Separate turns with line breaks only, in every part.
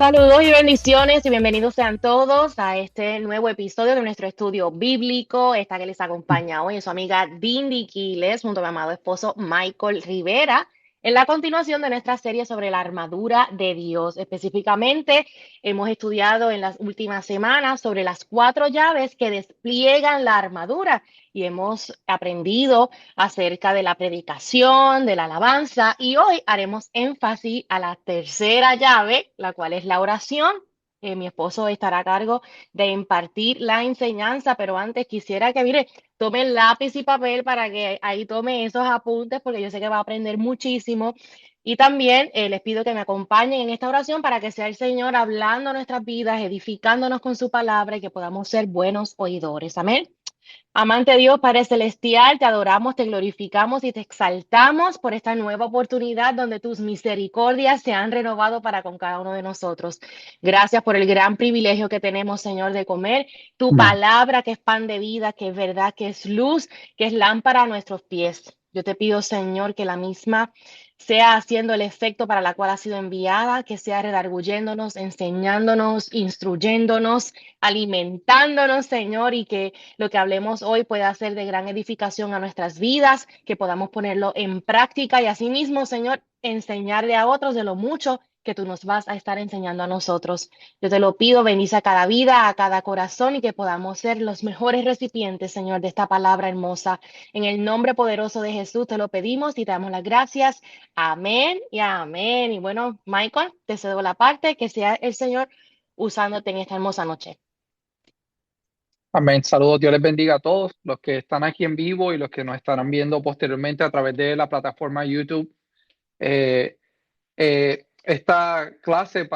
Saludos y bendiciones y bienvenidos sean todos a este nuevo episodio de nuestro estudio bíblico. Esta que les acompaña hoy es su amiga Dindy Quiles junto a mi amado esposo Michael Rivera en la continuación de nuestra serie sobre la armadura de Dios. Específicamente, hemos estudiado en las últimas semanas sobre las 4 llaves que despliegan la armadura y hemos aprendido acerca de la predicación, de la alabanza y hoy haremos énfasis a la tercera llave, la cual es la oración. Mi esposo estará a cargo de impartir la enseñanza, pero antes quisiera que, mire, tome lápiz y papel para que ahí tome esos apuntes, porque yo sé que va a aprender muchísimo. Y también les pido que me acompañen en esta oración para que sea el Señor hablando nuestras vidas, edificándonos con su palabra y que podamos ser buenos oidores. Amén. Amante Dios, Padre Celestial, te adoramos, te glorificamos y te exaltamos por esta nueva oportunidad donde tus misericordias se han renovado para con cada uno de nosotros. Gracias por el gran privilegio que tenemos, Señor, de comer tu
Amén.
palabra, que es pan de vida, que es verdad, que es luz, que es lámpara a nuestros pies. Yo te pido, Señor, que la misma sea haciendo el efecto para la cual ha sido enviada, que sea redarguyéndonos, enseñándonos, instruyéndonos, alimentándonos, Señor, y que lo que hablemos hoy pueda ser de gran edificación a nuestras vidas, que podamos ponerlo en práctica y asimismo, Señor, enseñarle a otros de lo mucho que tú nos vas a estar enseñando a nosotros. Yo te lo pido, bendice a cada vida, a cada corazón y que podamos ser los mejores recipientes, Señor, de esta palabra hermosa. En el nombre poderoso de Jesús te lo pedimos y te damos las gracias. Amén y amén. Y bueno, Michael, te cedo la parte, que sea el Señor usándote en esta hermosa noche.
Amén. Saludos. Dios les bendiga a todos los que están aquí en vivo y los que nos estarán viendo posteriormente a través de la plataforma YouTube. Eh, esta clase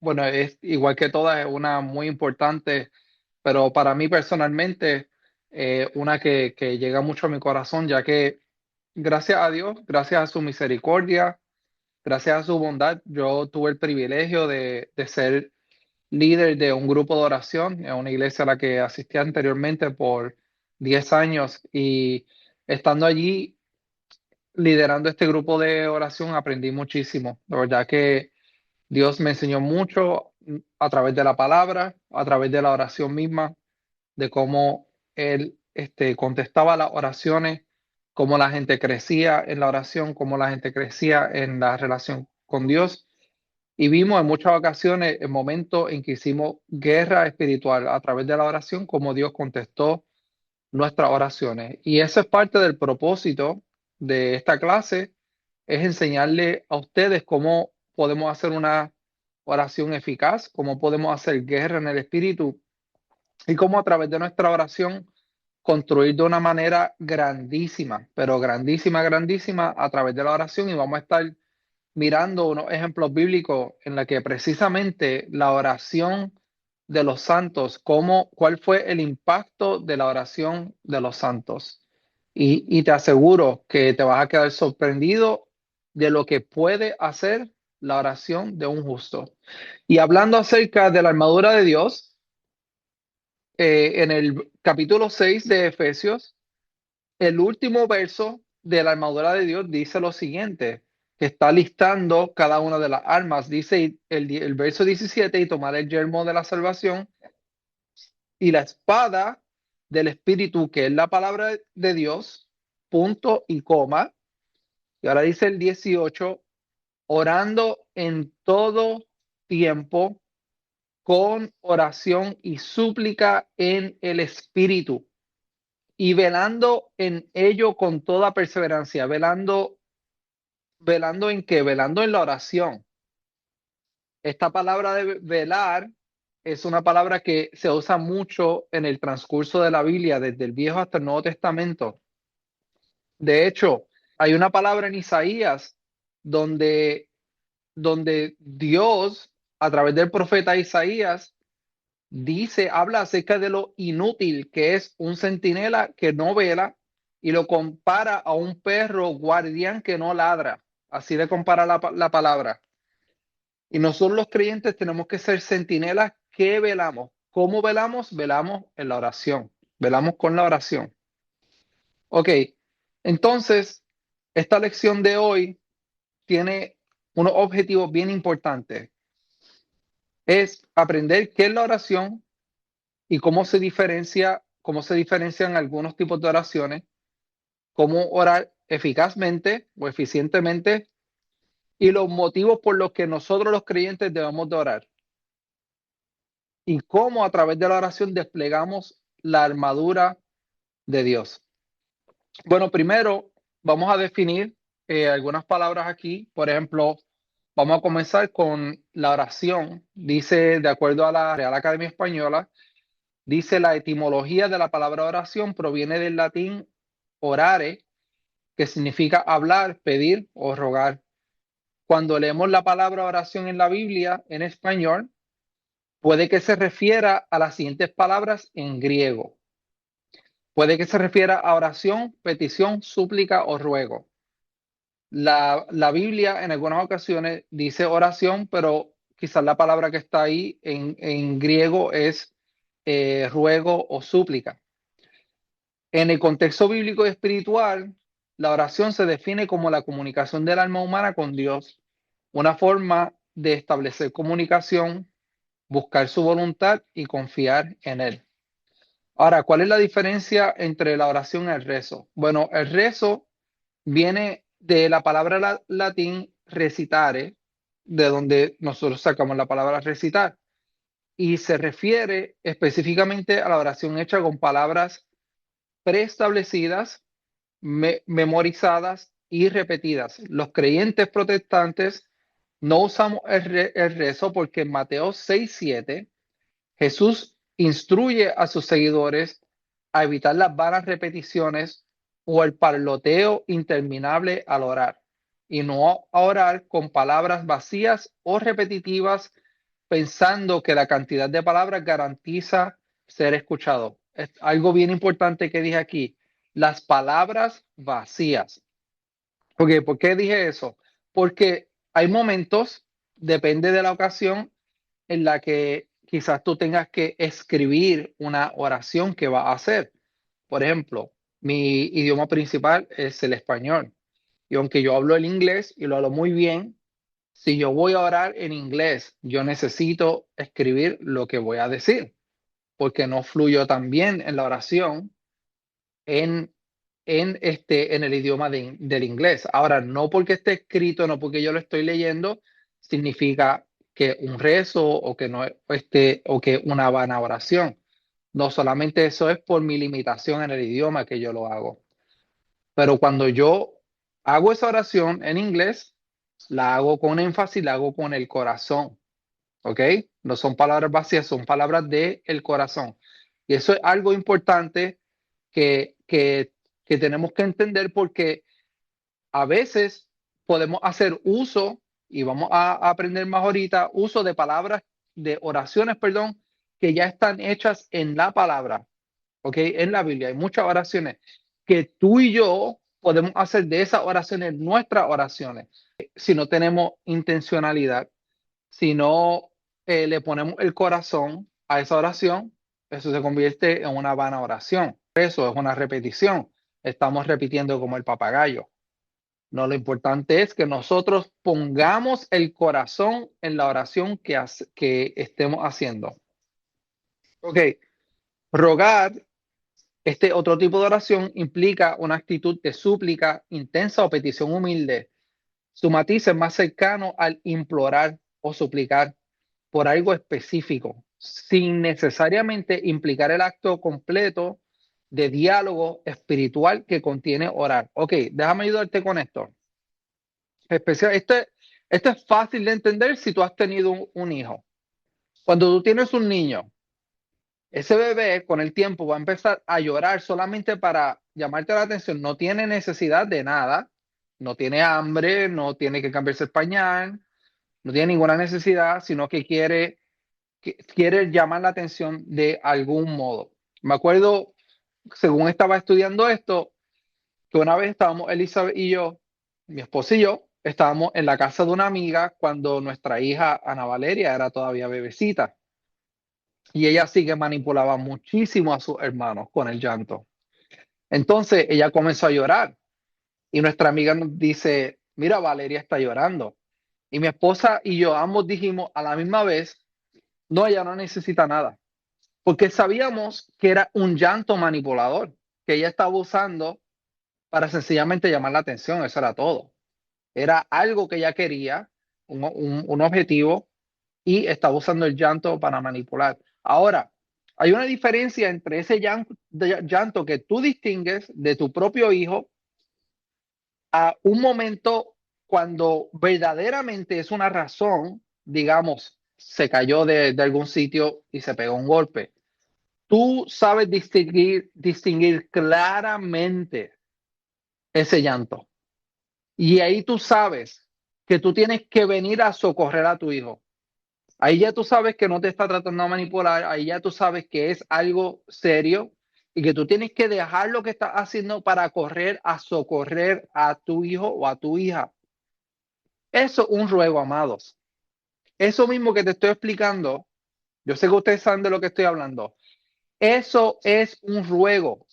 bueno, es igual que todas, es una muy importante, pero para mí personalmente, una que llega mucho a mi corazón, ya que gracias a Dios, gracias a su misericordia, gracias a su bondad, yo tuve el privilegio de ser líder de un grupo de oración en una iglesia a la que asistí anteriormente por 10 años y estando allí liderando este grupo de oración aprendí muchísimo. La verdad que Dios me enseñó mucho a través de la palabra, a través de la oración misma, de cómo Él contestaba las oraciones, cómo la gente crecía en la oración, cómo la gente crecía en la relación con Dios. Y vimos en muchas ocasiones el momento en que hicimos guerra espiritual a través de la oración, cómo Dios contestó nuestras oraciones. Y eso es parte del propósito de esta clase, es enseñarle a ustedes cómo podemos hacer una oración eficaz, cómo podemos hacer guerra en el espíritu y cómo a través de nuestra oración construir de una manera grandísima, pero grandísima, grandísima a través de la oración y vamos a estar mirando unos ejemplos bíblicos en la que precisamente la oración de los santos, cuál fue el impacto de la oración de los santos. Y te aseguro que te vas a quedar sorprendido de lo que puede hacer la oración de un justo. Y hablando acerca de la armadura de Dios, en el capítulo 6 de Efesios, el último verso de la armadura de Dios dice lo siguiente, que está listando cada una de las armas. Dice el verso 17, y tomar el yelmo de la salvación y la espada del Espíritu, que es la palabra de Dios, punto y coma. Y ahora dice el 18, orando en todo tiempo con oración y súplica en el Espíritu y velando en ello con toda perseverancia, velando en qué, velando en la oración. Esta palabra de velar es una palabra que se usa mucho en el transcurso de la Biblia, desde el Viejo hasta el Nuevo Testamento. De hecho, hay una palabra en Isaías donde, donde Dios, a través del profeta Isaías, habla acerca de lo inútil que es un centinela que no vela y lo compara a un perro guardián que no ladra. Así le compara la palabra. Y nosotros los creyentes tenemos que ser centinelas que velamos. ¿Cómo velamos? Velamos en la oración. Velamos con la oración. Ok, entonces, esta lección de hoy tiene unos objetivos bien importantes. es aprender qué es la oración y cómo se diferencian algunos tipos de oraciones, cómo orar eficazmente o eficientemente y los motivos por los que nosotros los creyentes debemos de orar y cómo a través de la oración desplegamos la armadura de Dios. Bueno, primero vamos a definir algunas palabras aquí. Por ejemplo, vamos a comenzar con la oración. Dice, de acuerdo a la Real Academia Española, dice la etimología de la palabra oración proviene del latín orare, que significa hablar, pedir o rogar. Cuando leemos la palabra oración en la Biblia en español, puede que se refiera a las siguientes palabras en griego. Puede que se refiera a oración, petición, súplica o ruego. La Biblia en algunas ocasiones dice oración, pero quizás la palabra que está ahí en griego es ruego o súplica. En el contexto bíblico y espiritual, la oración se define como la comunicación del alma humana con Dios, una forma de establecer comunicación, buscar su voluntad y confiar en Él. Ahora, ¿cuál es la diferencia entre la oración y el rezo? Bueno, el rezo viene de la palabra latín recitare, de donde nosotros sacamos la palabra recitar, y se refiere específicamente a la oración hecha con palabras preestablecidas, memorizadas y repetidas. Los creyentes protestantes no usamos el rezo porque en Mateo 6:7 Jesús instruye a sus seguidores a evitar las vanas repeticiones o el parloteo interminable al orar, y no a orar con palabras vacías o repetitivas pensando que la cantidad de palabras garantiza ser escuchado. Es algo bien importante que dije aquí, las palabras vacías. Okay, ¿por qué dije eso? Porque hay momentos, depende de la ocasión, en la que quizás tú tengas que escribir una oración que va a hacer. Por ejemplo, mi idioma principal es el español. Y aunque yo hablo el inglés y lo hablo muy bien, si yo voy a orar en inglés, yo necesito escribir lo que voy a decir, porque no fluyo tan bien en la oración en, en el idioma del inglés. Ahora, no porque esté escrito, no porque yo lo estoy leyendo, significa que un rezo o que no o que una vana oración. No solamente eso es por mi limitación en el idioma que yo lo hago. Pero cuando yo hago esa oración en inglés, la hago con énfasis, la hago con el corazón. ¿Ok? No son palabras vacías, son palabras del corazón. Y eso es algo importante que, que, que tenemos que entender porque a veces podemos hacer uso, y vamos a aprender más ahorita, uso de palabras, de oraciones, perdón, que ya están hechas en la palabra, ¿ok? En la Biblia hay muchas oraciones que tú y yo podemos hacer de esas oraciones nuestras oraciones si no tenemos intencionalidad, si no le ponemos el corazón a esa oración, eso se convierte en una vana oración. Eso es una repetición. Estamos repitiendo como el papagayo. No, lo importante es que nosotros pongamos el corazón en la oración que estemos haciendo. Ok, rogar, este otro tipo de oración implica una actitud de súplica intensa o petición humilde. Su matiz es más cercano al implorar o suplicar por algo específico, sin necesariamente implicar el acto completo de diálogo espiritual que contiene orar. Ok, déjame ayudarte con esto. Esto es fácil de entender si tú has tenido un hijo. Cuando tú tienes un niño, ese bebé con el tiempo va a empezar a llorar solamente para llamarte la atención. No tiene necesidad de nada, no tiene hambre, no tiene que cambiarse el pañal, no tiene ninguna necesidad, sino que quiere llamar la atención de algún modo. Me acuerdo, según estaba estudiando esto, que una vez estábamos Elizabeth y yo, mi esposa y yo, estábamos en la casa de una amiga cuando nuestra hija Ana Valeria era todavía bebecita. Y ella sí que manipulaba muchísimo a sus hermanos con el llanto. Entonces ella comenzó a llorar y nuestra amiga nos dice, mira, Valeria está llorando. Y mi esposa y yo ambos dijimos a la misma vez, No, ella no necesita nada, porque sabíamos que era un llanto manipulador, que ella estaba usando para sencillamente llamar la atención, eso era todo. Era algo que ella quería, un objetivo, y estaba usando el llanto para manipular. Ahora, hay una diferencia entre ese llanto que tú distingues de tu propio hijo a un momento cuando verdaderamente es una razón, digamos, se cayó de algún sitio y se pegó un golpe. Tú sabes distinguir claramente ese llanto. Y ahí tú sabes que tú tienes que venir a socorrer a tu hijo. Ahí ya tú sabes que no te está tratando de manipular, ahí ya tú sabes que es algo serio y que tú tienes que dejar lo que estás haciendo para correr a socorrer a tu hijo o a tu hija. Eso es un ruego, amados. Eso mismo que te estoy explicando, yo sé que ustedes saben de lo que estoy hablando. Eso es un ruego.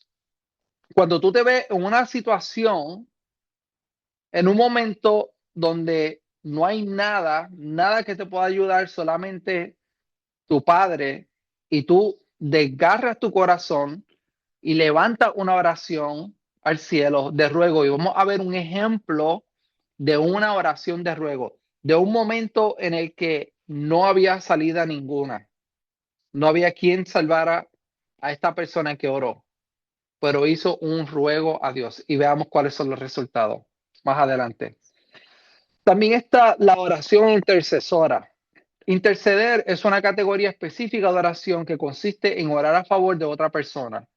Cuando tú te ves en una situación, en un momento donde no hay nada que te pueda ayudar, solamente tu padre, y tú desgarras tu corazón y levantas una oración al cielo de ruego. Y vamos a ver un ejemplo de una oración de ruego, de un momento en el que no había salida ninguna, no había quien salvara a esta persona que oró, pero hizo un ruego a Dios y veamos cuáles son los resultados más adelante. También está la oración intercesora. Interceder es una categoría específica de oración que consiste en orar a favor de otra persona.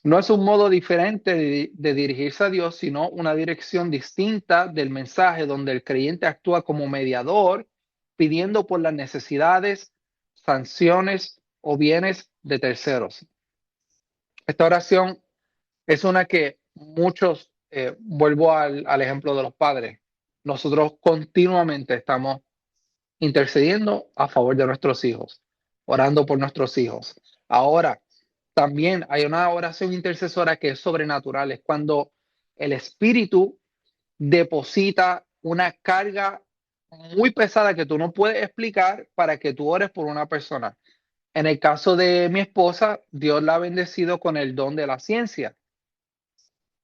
No es un modo diferente de dirigirse a Dios, sino una dirección distinta del mensaje donde el creyente actúa como mediador, pidiendo por las necesidades, sanciones o bienes de terceros. Esta oración es una que muchos, vuelvo al ejemplo de los padres, nosotros continuamente estamos intercediendo a favor de nuestros hijos, orando por nuestros hijos. Ahora, también hay una oración intercesora que es sobrenatural, es cuando el Espíritu deposita una carga muy pesada que tú no puedes explicar para que tú ores por una persona. En el caso de mi esposa, Dios la ha bendecido con el don de la ciencia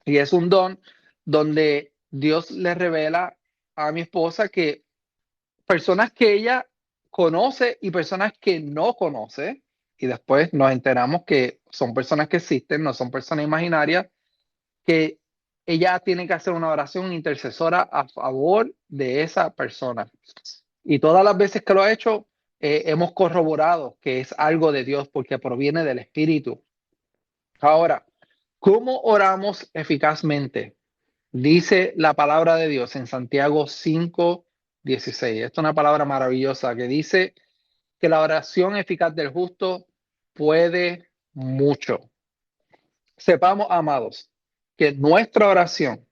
y es un don donde Dios le revela a mi esposa que personas que ella conoce y personas que no conoce, y después nos enteramos que son personas que existen, no son personas imaginarias, que ella tiene que hacer una oración intercesora a favor de esa persona. Y todas las veces que lo ha hecho, hemos corroborado que es algo de Dios porque proviene del Espíritu. Ahora, ¿cómo oramos eficazmente? Dice la palabra de Dios en Santiago 5:16. Esta es una palabra maravillosa que dice que la oración eficaz del justo puede mucho. Sepamos, amados, que nuestra oración,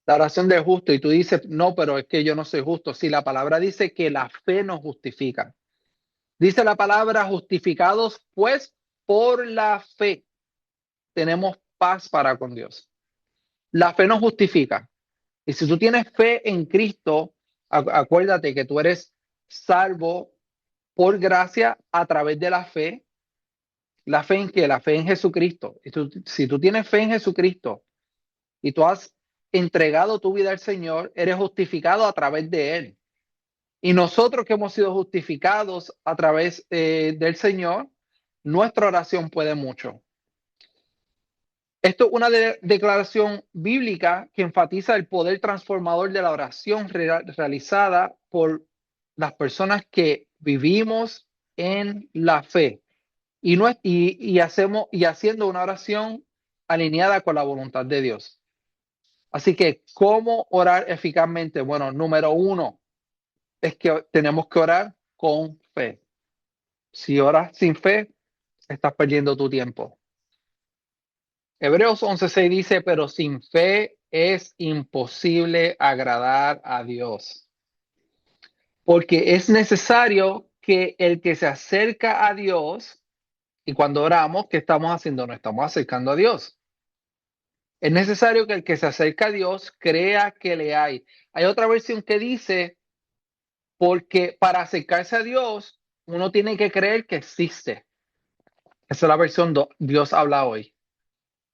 la oración del justo, y tú dices, no, pero es que yo no soy justo. Si la palabra dice que la fe nos justifica. Dice la palabra justificados, pues por la fe tenemos paz para con Dios. La fe nos justifica. Y si tú tienes fe en Cristo, acuérdate que tú eres salvo por gracia a través de la fe. La fe en que la fe en Jesucristo. Si tú tienes fe en Jesucristo y tú has entregado tu vida al Señor, eres justificado a través de Él. Y nosotros que hemos sido justificados a través del Señor, nuestra oración puede mucho. Esto es una declaración bíblica que enfatiza el poder transformador de la oración realizada por las personas que vivimos en la fe y, no, y haciendo una oración alineada con la voluntad de Dios. Así que, ¿cómo orar eficazmente? Bueno, número uno es que tenemos que orar con fe. Si oras sin fe, estás perdiendo tu tiempo. Hebreos 11:6 dice, pero sin fe es imposible agradar a Dios, porque es necesario que el que se acerca a Dios, y cuando oramos, ¿qué estamos haciendo? Nos estamos acercando a Dios. Es necesario que el que se acerca a Dios crea que le hay. Hay otra versión que dice, porque para acercarse a Dios uno tiene que creer que existe. Esa es la versión Dios habla hoy.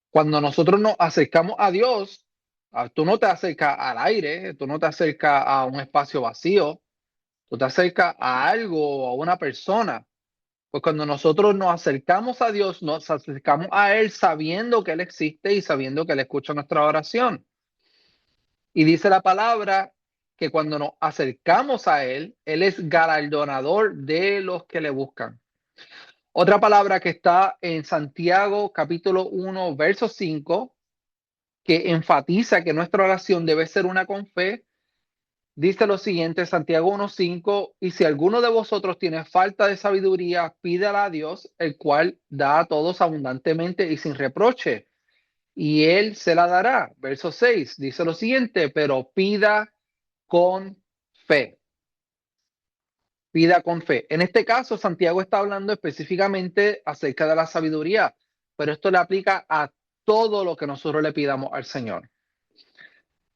Cuando nosotros nos acercamos a Dios, tú no te acercas al aire, tú no te acercas a un espacio vacío, tú te acercas a algo o a una persona. Pues cuando nosotros nos acercamos a Dios, nos acercamos a Él sabiendo que Él existe y sabiendo que Él escucha nuestra oración. Y dice la palabra que cuando nos acercamos a Él, Él es galardonador de los que le buscan. Otra palabra que está en Santiago capítulo 1, verso 5, que enfatiza que nuestra oración debe ser una con fe, dice lo siguiente, Santiago 1:5, y si alguno de vosotros tiene falta de sabiduría, pídala a Dios, el cual da a todos abundantemente y sin reproche, y Él se la dará. Verso 6, dice lo siguiente, pero pida con fe. Pida con fe. En este caso, Santiago está hablando específicamente acerca de la sabiduría, pero esto le aplica a todo lo que nosotros le pidamos al Señor.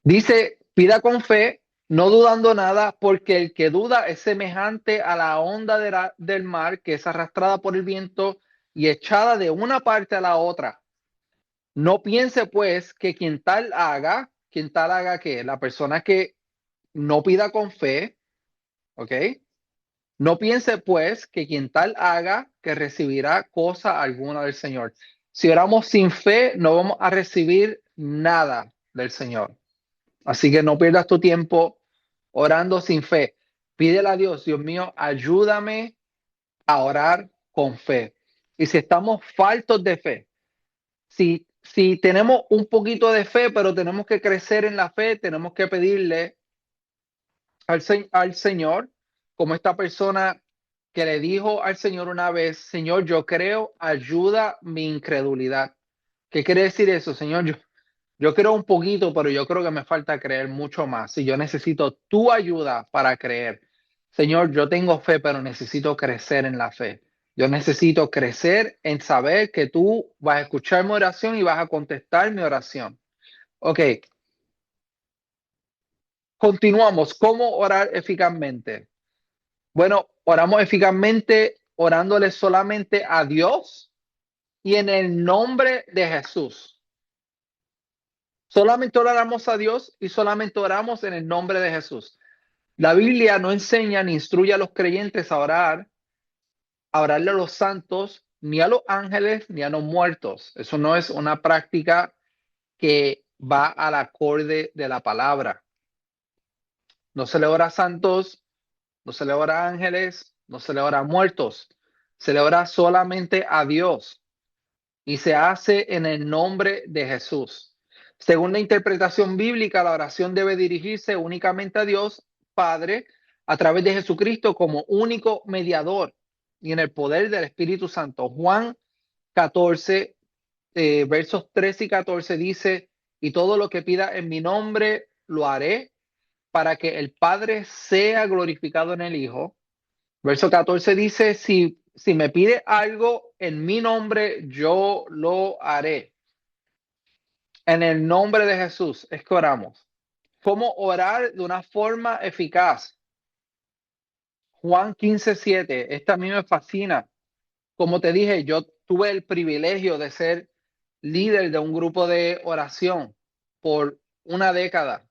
Dice, pida con fe, no dudando nada, porque el que duda es semejante a la onda del mar que es arrastrada por el viento y echada de una parte a la otra. No piense pues que quien tal haga que la persona que no pida con fe, ¿ok? No piense pues que quien tal haga que recibirá cosa alguna del Señor. Si oramos sin fe, no vamos a recibir nada del Señor. Así que no pierdas tu tiempo orando sin fe. Pídele a Dios, Dios mío, ayúdame a orar con fe. Y si estamos faltos de fe, si tenemos un poquito de fe, pero tenemos que crecer en la fe, tenemos que pedirle al Señor, como esta persona que le dijo al Señor una vez, Señor, yo creo, ayuda mi incredulidad. ¿Qué quiere decir eso, Señor? Yo creo un poquito, pero yo creo que me falta creer mucho más. Y yo necesito tu ayuda para creer. Señor, yo tengo fe, pero necesito crecer en la fe. Yo necesito crecer en saber que tú vas a escuchar mi oración y vas a contestar mi oración. Ok, continuamos. ¿Cómo orar eficazmente? Bueno, oramos eficazmente orándole solamente a Dios y en el nombre de Jesús. Solamente oramos a Dios y solamente oramos en el nombre de Jesús. La Biblia no enseña ni instruye a los creyentes a orarle a los santos, ni a los ángeles, ni a los muertos. Eso no es una práctica que va al acorde de la palabra. No se le ora a santos, no se le ora a ángeles, no se le ora a muertos. Se le ora solamente a Dios y se hace en el nombre de Jesús. Según la interpretación bíblica, la oración debe dirigirse únicamente a Dios Padre a través de Jesucristo como único mediador y en el poder del Espíritu Santo. Juan 14, versos 13 y 14 dice, y todo lo que pida en mi nombre lo haré para que el Padre sea glorificado en el Hijo. Verso 14 dice, si me pide algo en mi nombre, yo lo haré. En el nombre de Jesús es que oramos. ¿Cómo orar de una forma eficaz? Juan 15:7. Esta a mí me fascina. Como te dije, yo tuve el privilegio de ser líder de un grupo de oración por una década.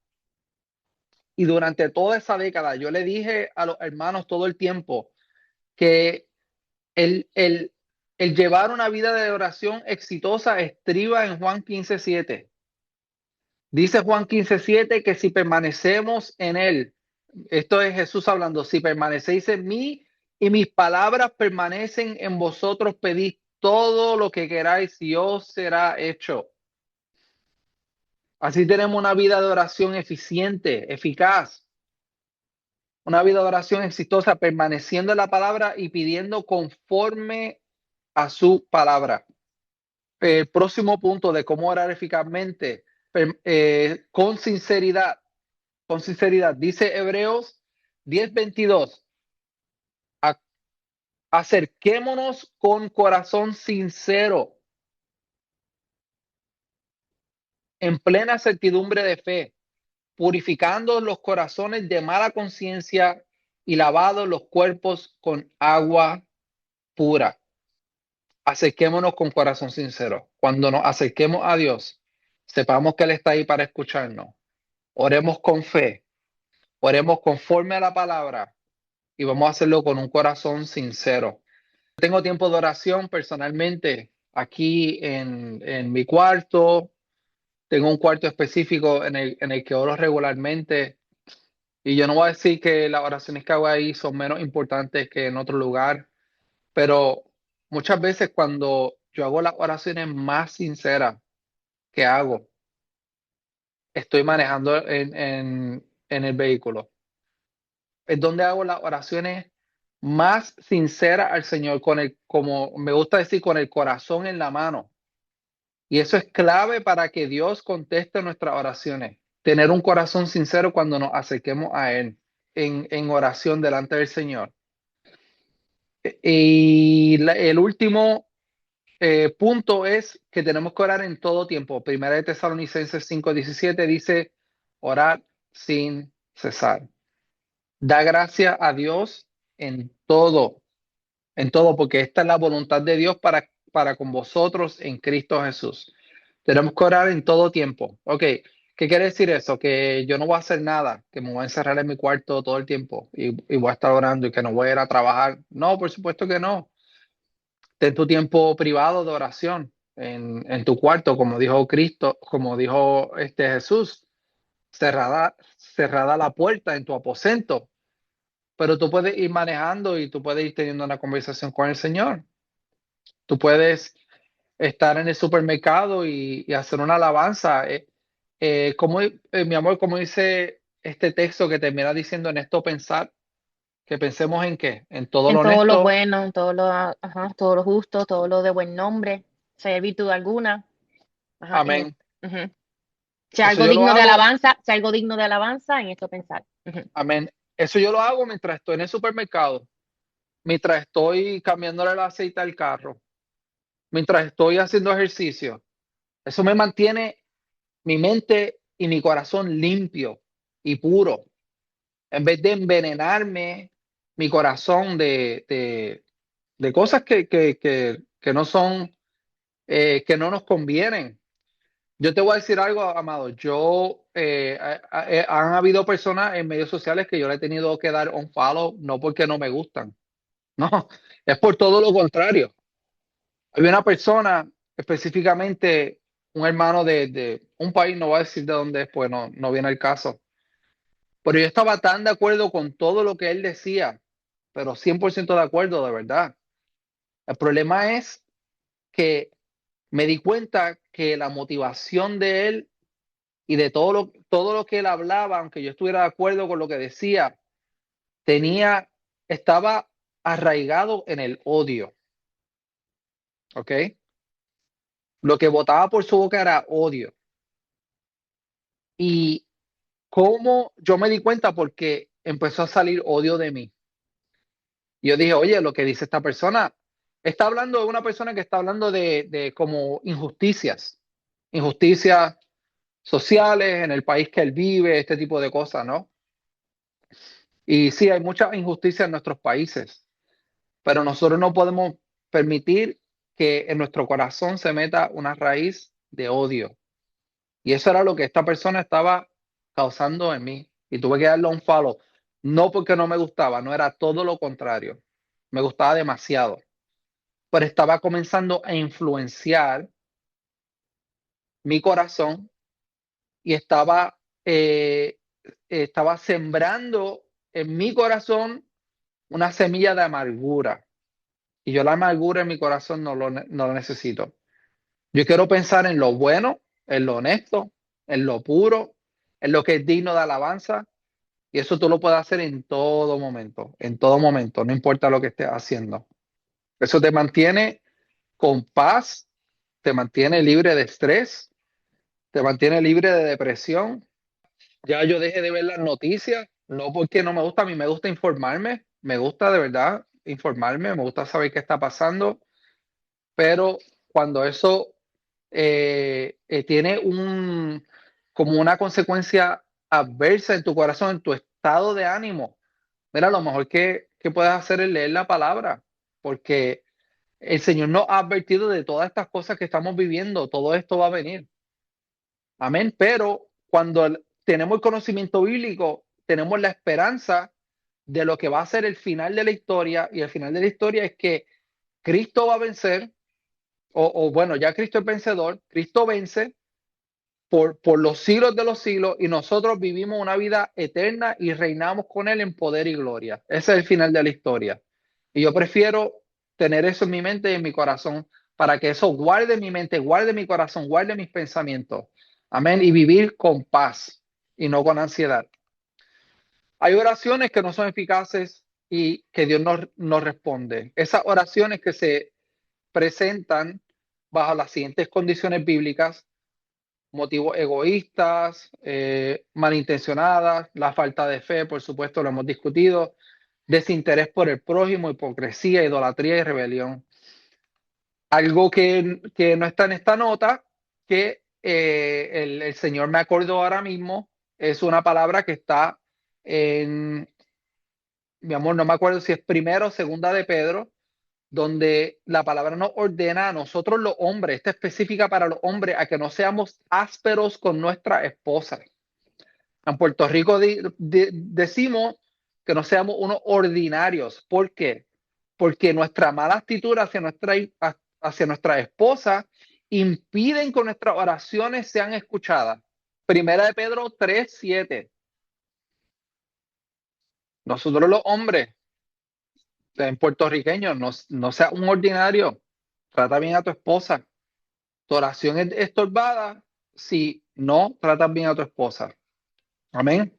Y durante toda esa década yo le dije a los hermanos todo el tiempo que el, el, el llevar una vida de oración exitosa estriba en Juan 15:7. Dice Juan 15:7 que si permanecemos en él, esto es Jesús hablando, si permanecéis en mí y mis palabras permanecen en vosotros, pedid todo lo que queráis y os será hecho. Así tenemos una vida de oración eficiente, eficaz, una vida de oración exitosa, permaneciendo en la palabra y pidiendo conforme a su palabra. El próximo punto de cómo orar eficazmente, con sinceridad. Con sinceridad, dice Hebreos 10:22, acerquémonos con corazón sincero, en plena certidumbre de fe, purificando los corazones de mala conciencia y lavados los cuerpos con agua pura. Acerquémonos con corazón sincero. Cuando nos acerquemos a Dios, sepamos que Él está ahí para escucharnos. Oremos con fe, oremos conforme a la palabra y vamos a hacerlo con un corazón sincero. Tengo tiempo de oración personalmente aquí en mi cuarto. Tengo un cuarto específico en el que oro regularmente. Y yo no voy a decir que las oraciones que hago ahí son menos importantes que en otro lugar, pero muchas veces cuando yo hago las oraciones más sinceras que hago, estoy manejando en el vehículo. Es donde hago las oraciones más sinceras al Señor, como me gusta decir, con el corazón en la mano. Y eso es clave para que Dios conteste nuestras oraciones. Tener un corazón sincero cuando nos acerquemos a Él en oración delante del Señor. Y el último punto es que tenemos que orar en todo tiempo. Primera de Tesalonicenses 5:17 dice, orar sin cesar. Da gracias a Dios en todo, porque esta es la voluntad de Dios para con vosotros en Cristo Jesús. Tenemos que orar en todo tiempo. Ok, ¿qué quiere decir eso? Que yo no voy a hacer nada, que me voy a encerrar en mi cuarto todo el tiempo y voy a estar orando y que no voy a ir a trabajar. No, por supuesto que no. Ten tu tiempo privado de oración en tu cuarto, como dijo Cristo, como dijo Jesús, cerrada la puerta en tu aposento, pero tú puedes ir manejando y tú puedes ir teniendo una conversación con el Señor. Tú puedes estar en el supermercado y hacer una alabanza. Mi amor, como dice este texto que termina diciendo en esto pensar, que pensemos en qué, en todo lo
En todo lo
honesto.
bueno, en todo lo, ajá, todo lo justo, todo lo de buen nombre, si hay virtud alguna, ajá,
Amén.
ujú. Si hay
Eso
algo
yo lo
digno de
hago.
alabanza, si hay algo digno de alabanza, en esto pensar. Ujú.
Amén. Eso yo lo hago mientras estoy en el supermercado, mientras estoy cambiándole el aceite al carro, mientras estoy haciendo ejercicio. Eso me mantiene mi mente y mi corazón limpio y puro, en vez de envenenarme mi corazón de cosas que no son, que no nos convienen. Yo te voy a decir algo, amado. Han habido personas en medios sociales que yo le he tenido que dar un follow, no porque no me gustan. No, es por todo lo contrario. Había una persona, específicamente un hermano de un país, no voy a decir de dónde es, pues no viene el caso, pero yo estaba tan de acuerdo con todo lo que él decía, pero 100% de acuerdo, de verdad. El problema es que me di cuenta que la motivación de él y de todo lo que él hablaba, aunque yo estuviera de acuerdo con lo que decía, estaba arraigado en el odio, ¿ok? Lo que botaba por su boca era odio. Y cómo yo me di cuenta porque empezó a salir odio de mí. Y yo dije, oye, lo que dice esta persona, está hablando de una persona que está hablando de como injusticias sociales en el país que él vive, este tipo de cosas, ¿no? Y sí, hay mucha injusticia en nuestros países, pero nosotros no podemos permitir que en nuestro corazón se meta una raíz de odio. Y eso era lo que esta persona estaba causando en mí. Y tuve que darle un follow. No porque no me gustaba, no era todo lo contrario. Me gustaba demasiado. Pero estaba comenzando a influenciar mi corazón y estaba sembrando en mi corazón una semilla de amargura. Y yo la amargura en mi corazón no lo necesito. Yo quiero pensar en lo bueno, en lo honesto, en lo puro, en lo que es digno de alabanza. Y eso tú lo puedes hacer en todo momento, no importa lo que estés haciendo. Eso te mantiene con paz, te mantiene libre de estrés, te mantiene libre de depresión. Ya yo dejé de ver las noticias, no porque no me gusta, a mí me gusta informarme, me gusta de verdad informarme, me gusta saber qué está pasando, pero cuando eso tiene como una consecuencia adversa en tu corazón, en tu estado de ánimo, Mira, lo mejor que puedes hacer es leer la palabra, porque el Señor nos ha advertido de todas estas cosas que estamos viviendo, todo esto va a venir. Amén. Pero cuando tenemos el conocimiento bíblico, tenemos la esperanza de lo que va a ser el final de la historia, y el final de la historia es que Cristo va a vencer, o bueno, ya Cristo es vencedor, Cristo vence por los siglos de los siglos, y nosotros vivimos una vida eterna y reinamos con Él en poder y gloria. Ese es el final de la historia. Y yo prefiero tener eso en mi mente y en mi corazón, para que eso guarde mi mente, guarde mi corazón, guarde mis pensamientos. Amén. Y vivir con paz y no con ansiedad. Hay oraciones que no son eficaces y que Dios nos responde. Esas oraciones que se presentan bajo las siguientes condiciones bíblicas: motivos egoístas, malintencionadas, la falta de fe, por supuesto, lo hemos discutido, desinterés por el prójimo, hipocresía, idolatría y rebelión. Algo que no está en esta nota, que el Señor me acordó ahora mismo, es una palabra que está en, mi amor, no me acuerdo si es primera o segunda de Pedro, donde la palabra nos ordena a nosotros los hombres, esta específica para los hombres, a que no seamos ásperos con nuestra esposa. En Puerto Rico decimos que no seamos unos ordinarios. ¿Por qué? Porque nuestra mala actitud hacia nuestra esposa impiden que nuestras oraciones sean escuchadas. Primera de Pedro 3:7. Nosotros los hombres, en puertorriqueños, no seas un ordinario. Trata bien a tu esposa. Tu oración es estorbada si no tratas bien a tu esposa. Amén.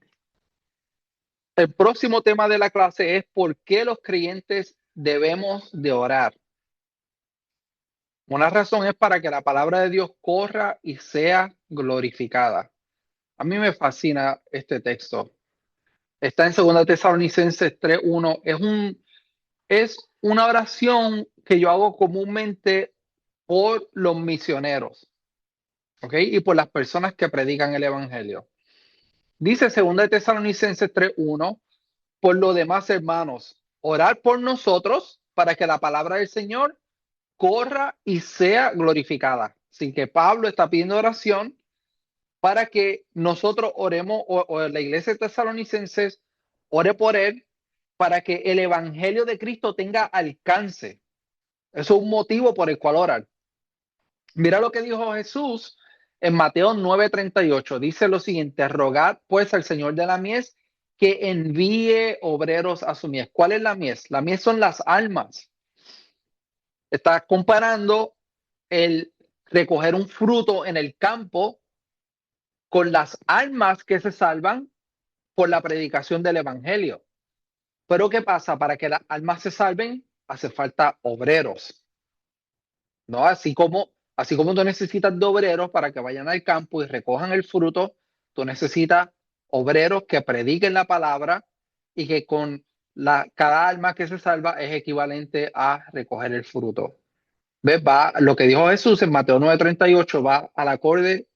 El próximo tema de la clase es por qué los creyentes debemos de orar. Una razón es para que la palabra de Dios corra y sea glorificada. A mí me fascina este texto. Está en 2 Tesalonicenses 3:1. Es una oración que yo hago comúnmente por los misioneros, ¿ok? Y por las personas que predican el evangelio. Dice 2 Tesalonicenses 3:1: por lo demás, hermanos, orar por nosotros para que la palabra del Señor corra y sea glorificada. Así que Pablo está pidiendo oración para que nosotros oremos, o la iglesia de Tesalonicenses ore por él, para que el evangelio de Cristo tenga alcance. Eso es un motivo por el cual orar. Mira lo que dijo Jesús en Mateo 9:38. Dice lo siguiente: rogad pues al Señor de la mies que envíe obreros a su mies. ¿Cuál es la mies? La mies son las almas. Está comparando el recoger un fruto en el campo con las almas que se salvan por la predicación del evangelio. Pero ¿qué pasa? Para que las almas se salven, hace falta obreros, ¿no? Así como tú necesitas de obreros para que vayan al campo y recojan el fruto, tú necesitas obreros que prediquen la palabra, y que con cada alma que se salva es equivalente a recoger el fruto. ¿Ves? Va, lo que dijo Jesús en Mateo 9:38 va al acorde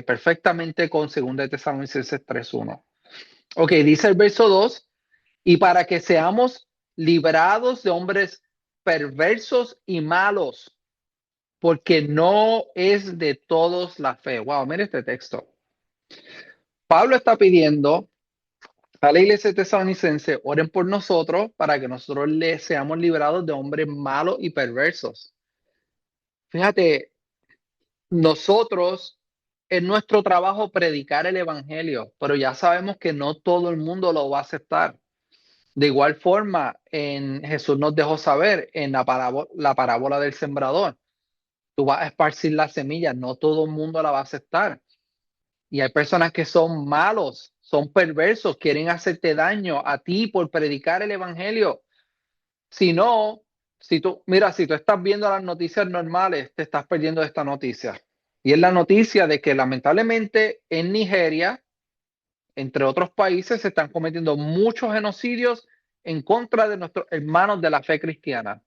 perfectamente con 2 Tesalonicenses 3:1. Ok, dice el verso 2: y para que seamos librados de hombres perversos y malos, porque no es de todos la fe. Wow, mire este texto. Pablo está pidiendo a la iglesia tesalonicense: oren por nosotros para que nosotros seamos librados de hombres malos y perversos. Fíjate, nosotros, es nuestro trabajo predicar el evangelio, pero ya sabemos que no todo el mundo lo va a aceptar. De igual forma, Jesús nos dejó saber en la parábola del sembrador: tú vas a esparcir la semilla, no todo el mundo la va a aceptar. Y hay personas que son malos, son perversos, quieren hacerte daño a ti por predicar el evangelio. Si no, si tú estás viendo las noticias normales, te estás perdiendo esta noticia. Y es la noticia de que lamentablemente en Nigeria, entre otros países, se están cometiendo muchos genocidios en contra de nuestros hermanos de la fe cristiana.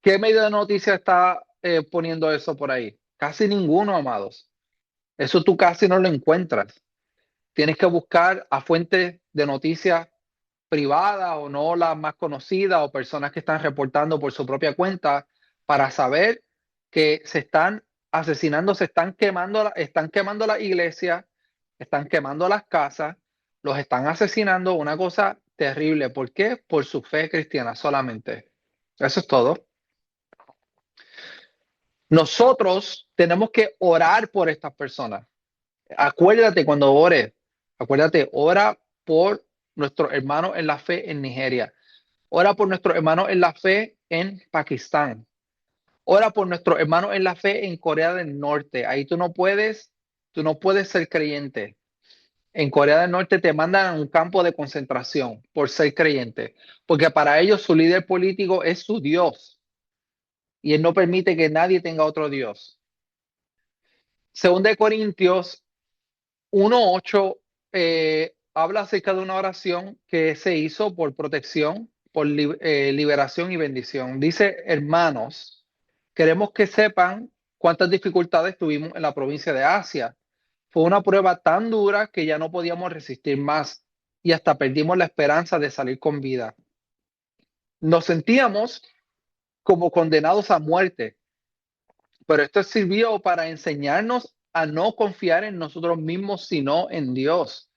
¿Qué medio de noticia está poniendo eso por ahí? Casi ninguno, amados. Eso tú casi no lo encuentras. Tienes que buscar a fuentes de noticias privadas o no las más conocidas o personas que están reportando por su propia cuenta para saber que se están asesinando, están quemando las iglesias, están quemando las casas, los están asesinando, una cosa terrible. ¿Por qué? Por su fe cristiana solamente. Eso es todo. Nosotros tenemos que orar por estas personas. Acuérdate cuando ores, acuérdate, ora por nuestros hermanos en la fe en Nigeria. Ora por nuestros hermanos en la fe en Pakistán. Ora por nuestros hermanos en la fe en Corea del Norte. Ahí tú no puedes ser creyente. En Corea del Norte te mandan a un campo de concentración por ser creyente, porque para ellos su líder político es su Dios y él no permite que nadie tenga otro Dios. Según de Corintios 1:8 habla acerca de una oración que se hizo por protección, por liberación y bendición. Dice, hermanos, queremos que sepan cuántas dificultades tuvimos en la provincia de Asia. Fue una prueba tan dura que ya no podíamos resistir más y hasta perdimos la esperanza de salir con vida. Nos sentíamos como condenados a muerte, pero esto sirvió para enseñarnos a no confiar en nosotros mismos, sino en Dios,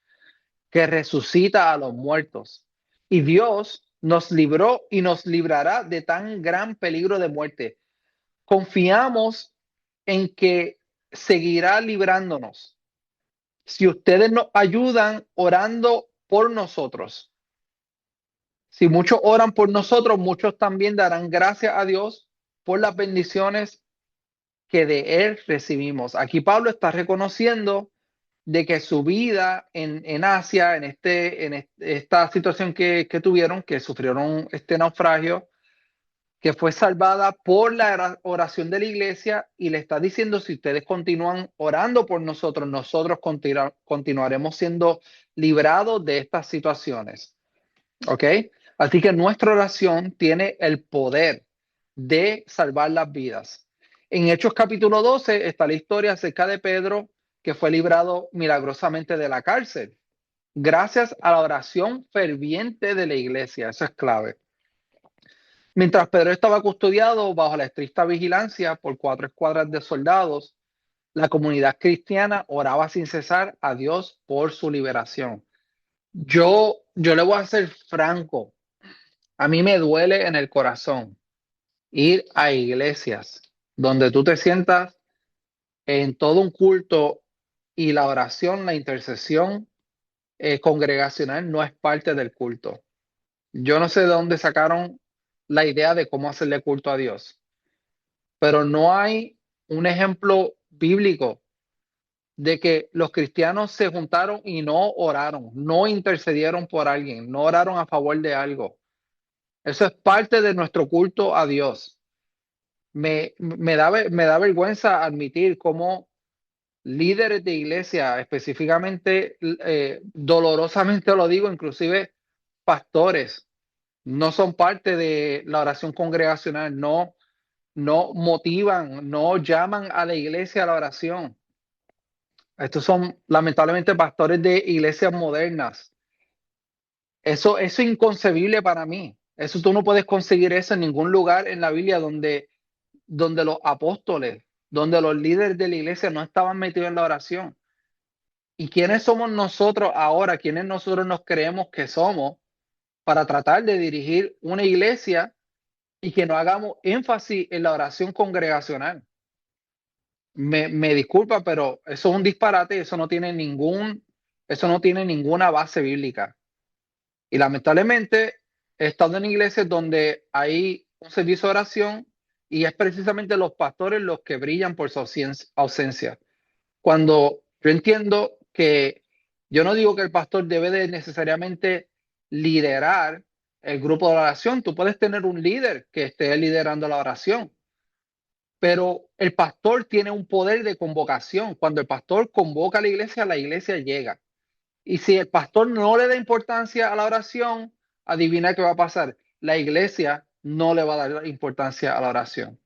que resucita a los muertos. Y Dios nos libró y nos librará de tan gran peligro de muerte. Confiamos en que seguirá librándonos si ustedes nos ayudan orando por nosotros. Si muchos oran por nosotros, muchos también darán gracias a Dios por las bendiciones que de Él recibimos. Aquí Pablo está reconociendo de que su vida en Asia, esta situación que tuvieron, que sufrieron este naufragio, que fue salvada por la oración de la iglesia, y le está diciendo, si ustedes continúan orando por nosotros, nosotros continuaremos siendo librados de estas situaciones. ¿Ok? Así que nuestra oración tiene el poder de salvar las vidas. En Hechos capítulo 12 está la historia acerca de Pedro, que fue librado milagrosamente de la cárcel, gracias a la oración ferviente de la iglesia. Eso es clave. Mientras Pedro estaba custodiado bajo la estricta vigilancia por 4 escuadras de soldados, la comunidad cristiana oraba sin cesar a Dios por su liberación. Yo le voy a ser franco, a mí me duele en el corazón ir a iglesias donde tú te sientas en todo un culto y la oración, la intercesión congregacional no es parte del culto. Yo no sé de dónde sacaron la idea de cómo hacerle culto a Dios, pero no hay un ejemplo bíblico de que los cristianos se juntaron y no oraron, no intercedieron por alguien, no oraron a favor de algo. Eso es parte de nuestro culto a Dios. Me da vergüenza admitir cómo líderes de iglesia, específicamente, dolorosamente lo digo, inclusive pastores, no son parte de la oración congregacional, no motivan, no llaman a la iglesia a la oración. Estos son lamentablemente pastores de iglesias modernas. Eso es inconcebible para mí. Eso tú no puedes conseguir eso en ningún lugar en la Biblia donde los apóstoles, donde los líderes de la iglesia no estaban metidos en la oración. ¿Y quiénes somos nosotros ahora? ¿Quiénes nosotros nos creemos que somos para tratar de dirigir una iglesia y que no hagamos énfasis en la oración congregacional? Me disculpa, pero eso es un disparate, eso no tiene ninguna base bíblica. Y lamentablemente he estado en iglesias donde hay un servicio de oración y es precisamente los pastores los que brillan por su ausencia. Cuando yo entiendo que yo no digo que el pastor debe de necesariamente liderar el grupo de oración, tú puedes tener un líder que esté liderando la oración, pero el pastor tiene un poder de convocación. Cuando el pastor convoca a la iglesia llega. Y si el pastor no le da importancia a la oración, adivina qué va a pasar. La iglesia no le va a dar importancia a la oración.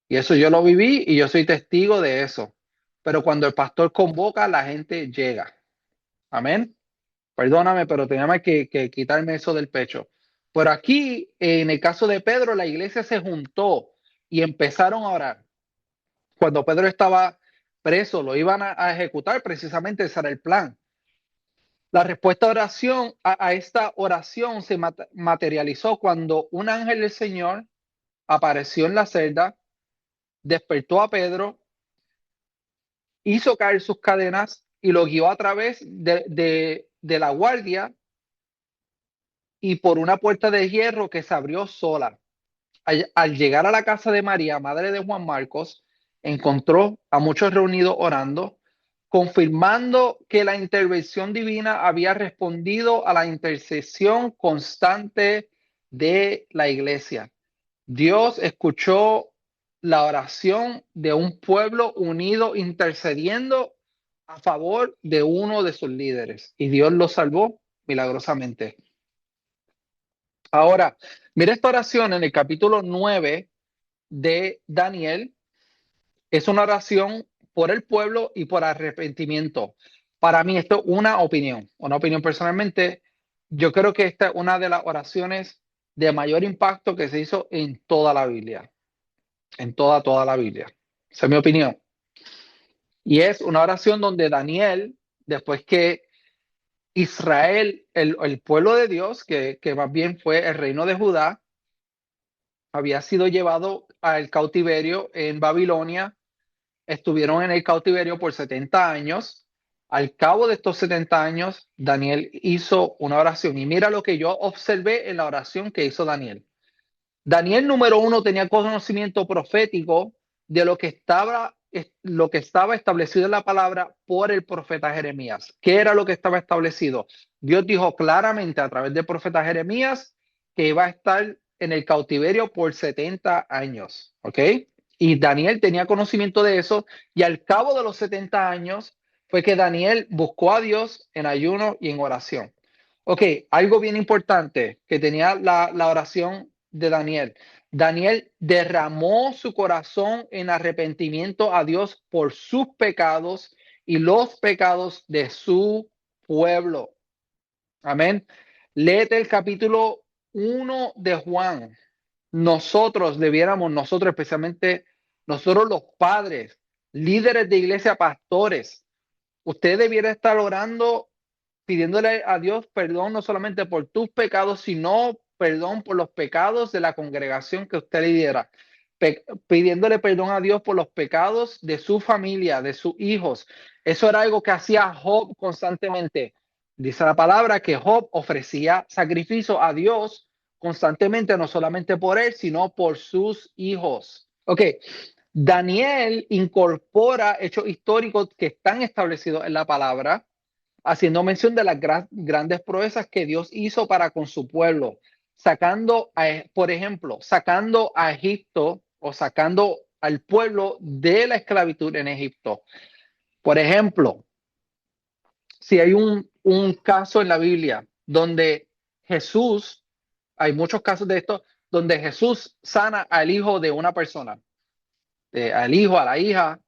Y eso yo lo viví y yo soy testigo de eso. Pero cuando el pastor convoca, la gente llega. Amén. Perdóname, pero tenía que quitarme eso del pecho. Pero aquí, en el caso de Pedro, la iglesia se juntó y empezaron a orar. Cuando Pedro estaba preso, lo iban a ejecutar, precisamente ese era el plan. La respuesta a oración, a esta oración se materializó cuando un ángel del Señor apareció en la celda, despertó a Pedro, hizo caer sus cadenas y lo guió a través de la guardia y por una puerta de hierro que se abrió sola. Al llegar a la casa de María, madre de Juan Marcos, encontró a muchos reunidos orando, confirmando que la intervención divina había respondido a la intercesión constante de la iglesia. Dios escuchó la oración de un pueblo unido intercediendo a favor de uno de sus líderes y Dios lo salvó milagrosamente. Ahora, mira esta oración en el capítulo 9 de Daniel. Es una oración por el pueblo y por arrepentimiento. Para mí esto es una opinión personalmente. Yo creo que esta es una de las oraciones de mayor impacto que se hizo en toda la Biblia, en toda la Biblia. Esa es mi opinión. Y es una oración donde Daniel, después que Israel, el pueblo de Dios, que más bien fue el reino de Judá, había sido llevado al cautiverio en Babilonia. Estuvieron en el cautiverio por 70 años. Al cabo de estos 70 años, Daniel hizo una oración. Y mira lo que yo observé en la oración que hizo Daniel. Daniel, número uno, tenía conocimiento profético de lo que estaba establecido en la palabra por el profeta Jeremías. ¿Qué era lo que estaba establecido? Dios dijo claramente a través del profeta Jeremías que iba a estar en el cautiverio por 70 años. ¿Ok? Y Daniel tenía conocimiento de eso, y al cabo de los 70 años fue que Daniel buscó a Dios en ayuno y en oración. Ok, algo bien importante que tenía la oración de Daniel. Daniel derramó su corazón en arrepentimiento a Dios por sus pecados y los pecados de su pueblo. Amén. Léete el capítulo 1 de Juan. Nosotros especialmente, nosotros los padres, líderes de iglesia, pastores, usted debiera estar orando, pidiéndole a Dios perdón no solamente por tus pecados, sino perdón por los pecados de la congregación que usted lidera. Pidiéndole perdón a Dios por los pecados de su familia, de sus hijos. Eso era algo que hacía Job constantemente. Dice la palabra que Job ofrecía sacrificio a Dios constantemente, no solamente por él, sino por sus hijos. Ok, Daniel incorpora hechos históricos que están establecidos en la palabra, haciendo mención de las grandes proezas que Dios hizo para con su pueblo, por ejemplo, sacando a Egipto o sacando al pueblo de la esclavitud en Egipto. Por ejemplo, si hay un caso en la Biblia donde Jesús, hay muchos casos de esto, donde Jesús sana al hijo de una persona, al hijo, a la hija.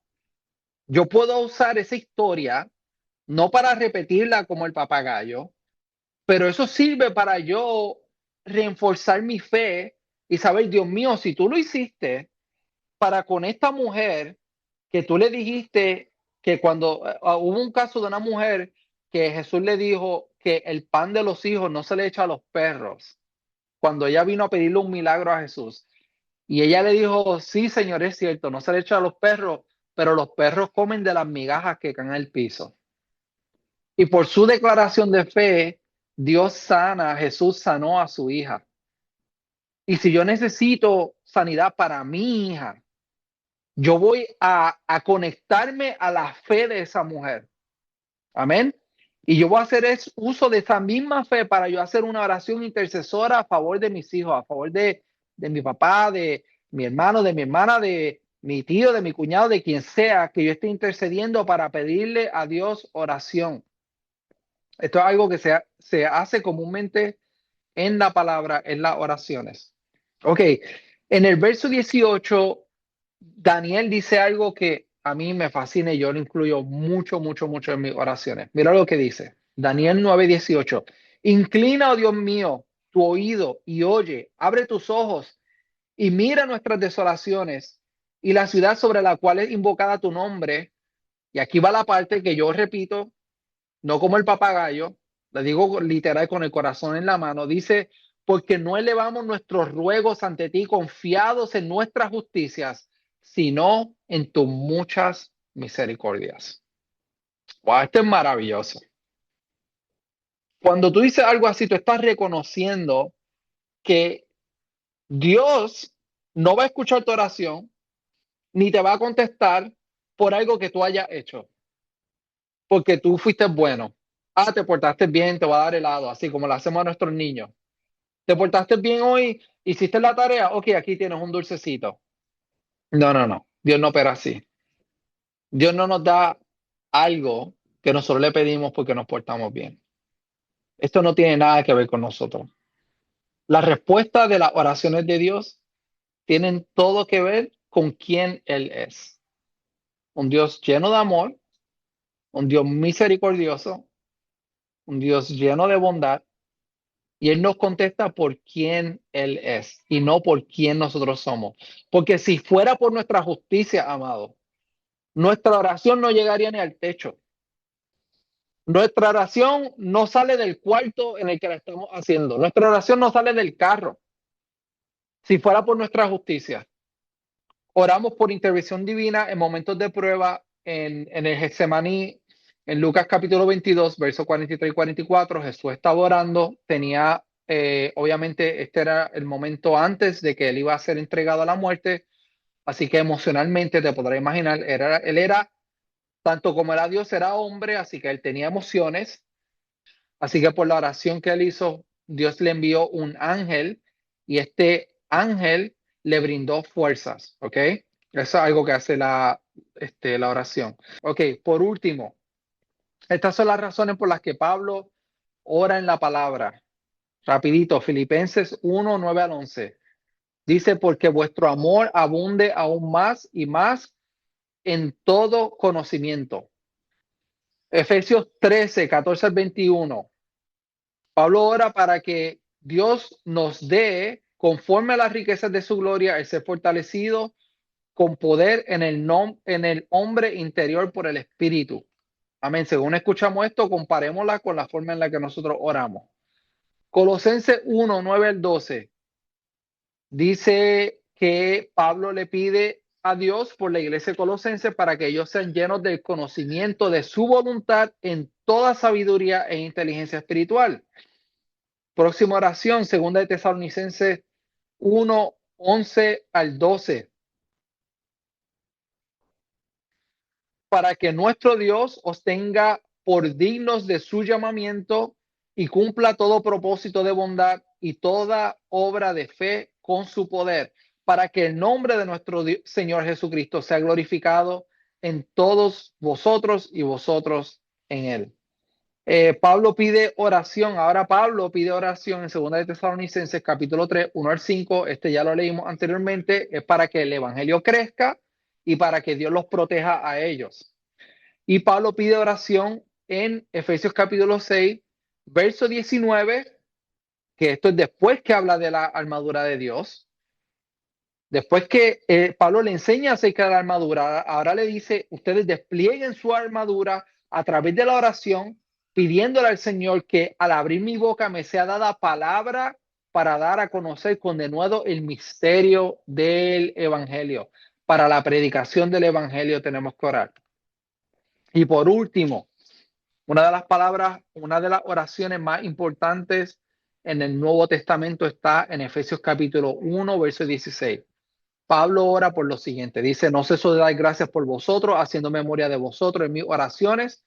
Yo puedo usar esa historia no para repetirla como el papagayo, pero eso sirve para yo reforzar mi fe y saber, Dios mío, si tú lo hiciste para con esta mujer, que tú le dijiste que cuando hubo un caso de una mujer que Jesús le dijo que el pan de los hijos no se le echa a los perros, cuando ella vino a pedirle un milagro a Jesús. Y ella le dijo, sí, Señor, es cierto, no se le echa a los perros, pero los perros comen de las migajas que caen al piso. Y por su declaración de fe, Jesús sanó a su hija. Y si yo necesito sanidad para mi hija, yo voy a conectarme a la fe de esa mujer. Amén. Y yo voy a hacer uso de esa misma fe para yo hacer una oración intercesora a favor de mis hijos, a favor de mi papá, de mi hermano, de mi hermana, de mi tío, de mi cuñado, de quien sea, que yo esté intercediendo para pedirle a Dios oración. Esto es algo que se hace comúnmente en la palabra, en las oraciones. Ok, en el verso 18, Daniel dice algo que a mí me fascina y yo lo incluyo mucho en mis oraciones. Mira lo que dice. Daniel 9:18. Inclina, oh Dios mío, tu oído y oye, abre tus ojos y mira nuestras desolaciones y la ciudad sobre la cual es invocada tu nombre. Y aquí va la parte que yo repito, no como el papagayo, le digo literal con el corazón en la mano, dice, porque no elevamos nuestros ruegos ante ti confiados en nuestras justicias, sino en tus muchas misericordias. Wow, esto es maravilloso. Cuando tú dices algo así, tú estás reconociendo que Dios no va a escuchar tu oración, ni te va a contestar por algo que tú hayas hecho, porque tú fuiste bueno. Ah, te portaste bien, te va a dar helado, así como lo hacemos a nuestros niños. ¿Te portaste bien hoy? ¿Hiciste la tarea? Ok, aquí tienes un dulcecito. No, no, no. Dios no opera así. Dios no nos da algo que nosotros le pedimos porque nos portamos bien. Esto no tiene nada que ver con nosotros. La respuesta de las oraciones de Dios tienen todo que ver con quién Él es. Un Dios lleno de amor, un Dios misericordioso, un Dios lleno de bondad, y Él nos contesta por quién Él es y no por quién nosotros somos. Porque si fuera por nuestra justicia, amado, nuestra oración no llegaría ni al techo. Nuestra oración no sale del cuarto en el que la estamos haciendo. Nuestra oración no sale del carro. Si fuera por nuestra justicia. Oramos por intervención divina en momentos de prueba en el Getsemaní, en Lucas capítulo 22, versos 43 y 44. Jesús estaba orando, tenía, obviamente, este era el momento antes de que él iba a ser entregado a la muerte, así que emocionalmente te podrás imaginar, él era, tanto como era Dios, era hombre, así que él tenía emociones, así que por la oración que él hizo, Dios le envió un ángel y este ángel le brindó fuerzas, ¿ok? Eso es algo que hace la oración. Ok, por último, estas son las razones por las que Pablo ora en la palabra. Rapidito, Filipenses 1:9 al 11. Dice, porque vuestro amor abunde aún más y más en todo conocimiento. Efesios 13:14 al 21. Pablo ora para que Dios nos dé, conforme a las riquezas de su gloria, el ser fortalecido con poder en el hombre interior por el Espíritu. Amén. Según escuchamos esto, comparémosla con la forma en la que nosotros oramos. Colosenses 1:9 al 12 dice que Pablo le pide a Dios por la iglesia colosense para que ellos sean llenos del conocimiento de su voluntad en toda sabiduría e inteligencia espiritual. Próxima oración, segunda de Tesalonicenses 1:11 al 12. Para que nuestro Dios os tenga por dignos de su llamamiento y cumpla todo propósito de bondad y toda obra de fe con su poder, para que el nombre de nuestro Señor Jesucristo sea glorificado en todos vosotros y vosotros en él. Pablo pide oración. Ahora Pablo pide oración en 2 de Tesalonicenses capítulo 3, 1 al 5. Este ya lo leímos anteriormente. Es para que el evangelio crezca y para que Dios los proteja a ellos. Y Pablo pide oración en Efesios capítulo 6, verso 19, que esto es después que habla de la armadura de Dios. Después que Pablo le enseña acerca de la armadura, ahora le dice, ustedes desplieguen su armadura a través de la oración, pidiéndole al Señor que al abrir mi boca me sea dada palabra para dar a conocer con denuedo el misterio del Evangelio. Para la predicación del Evangelio tenemos que orar. Y por último, una de las palabras, una de las oraciones más importantes en el Nuevo Testamento está en Efesios capítulo 1, verso 16. Pablo ora por lo siguiente, dice, no ceso de dar gracias por vosotros, haciendo memoria de vosotros en mis oraciones,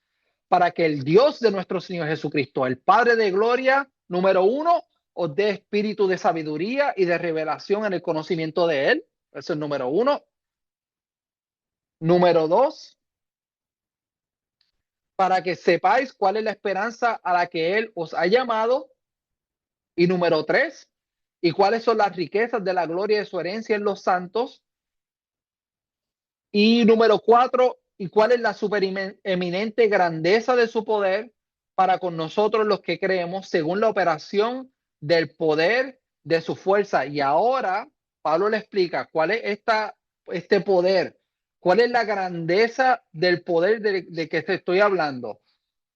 para que el Dios de nuestro Señor Jesucristo, el Padre de gloria, número 1, os dé espíritu de sabiduría y de revelación en el conocimiento de Él. Eso es el número 1. Número 2, para que sepáis cuál es la esperanza a la que Él os ha llamado. Y número 3, y cuáles son las riquezas de la gloria de su herencia en los santos. Y número 4, y cuál es la supereminente grandeza de su poder para con nosotros los que creemos, según la operación del poder de su fuerza. Y ahora Pablo le explica cuál es este poder, cuál es la grandeza del poder de que te estoy hablando.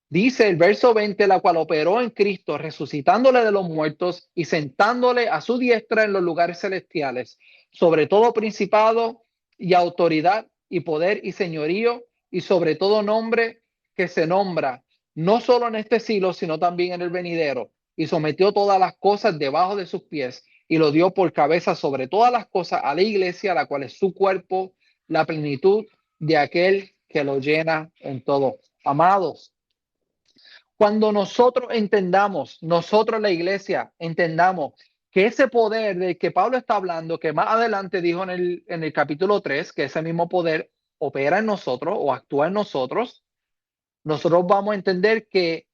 Dice el verso 20, la cual operó en Cristo, resucitándole de los muertos y sentándole a su diestra en los lugares celestiales, sobre todo principado y autoridad y poder y señorío, y sobre todo nombre que se nombra, no solo en este siglo, sino también en el venidero, y sometió todas las cosas debajo de sus pies, y lo dio por cabeza sobre todas las cosas a la iglesia, la cual es su cuerpo, la plenitud de aquel que lo llena en todo. Amados, cuando nosotros entendamos, nosotros la iglesia, entendamos que ese poder del que Pablo está hablando, que más adelante dijo en el capítulo 3, que ese mismo poder opera en nosotros o actúa en nosotros, nosotros vamos a entender que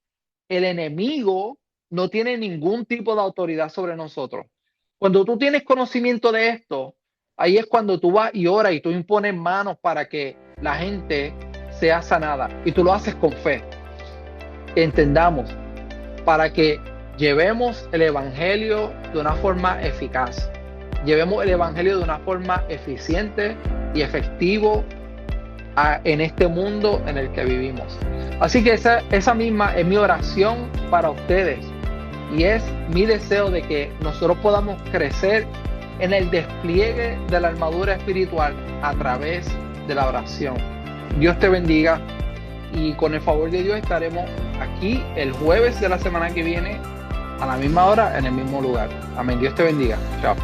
el enemigo no tiene ningún tipo de autoridad sobre nosotros. Cuando tú tienes conocimiento de esto, ahí es cuando tú vas y oras y tú impones manos para que la gente sea sanada. Y tú lo haces con fe. Entendamos, para que llevemos el evangelio de una forma eficaz, llevemos el evangelio de una forma eficiente y efectivo en este mundo en el que vivimos. Así que esa misma es mi oración para ustedes, y es mi deseo de que nosotros podamos crecer en el despliegue de la armadura espiritual a través de la oración. Dios te bendiga, y con el favor de Dios estaremos aquí el jueves de la semana que viene a la misma hora en el mismo lugar. Amén. Dios te bendiga. Chao.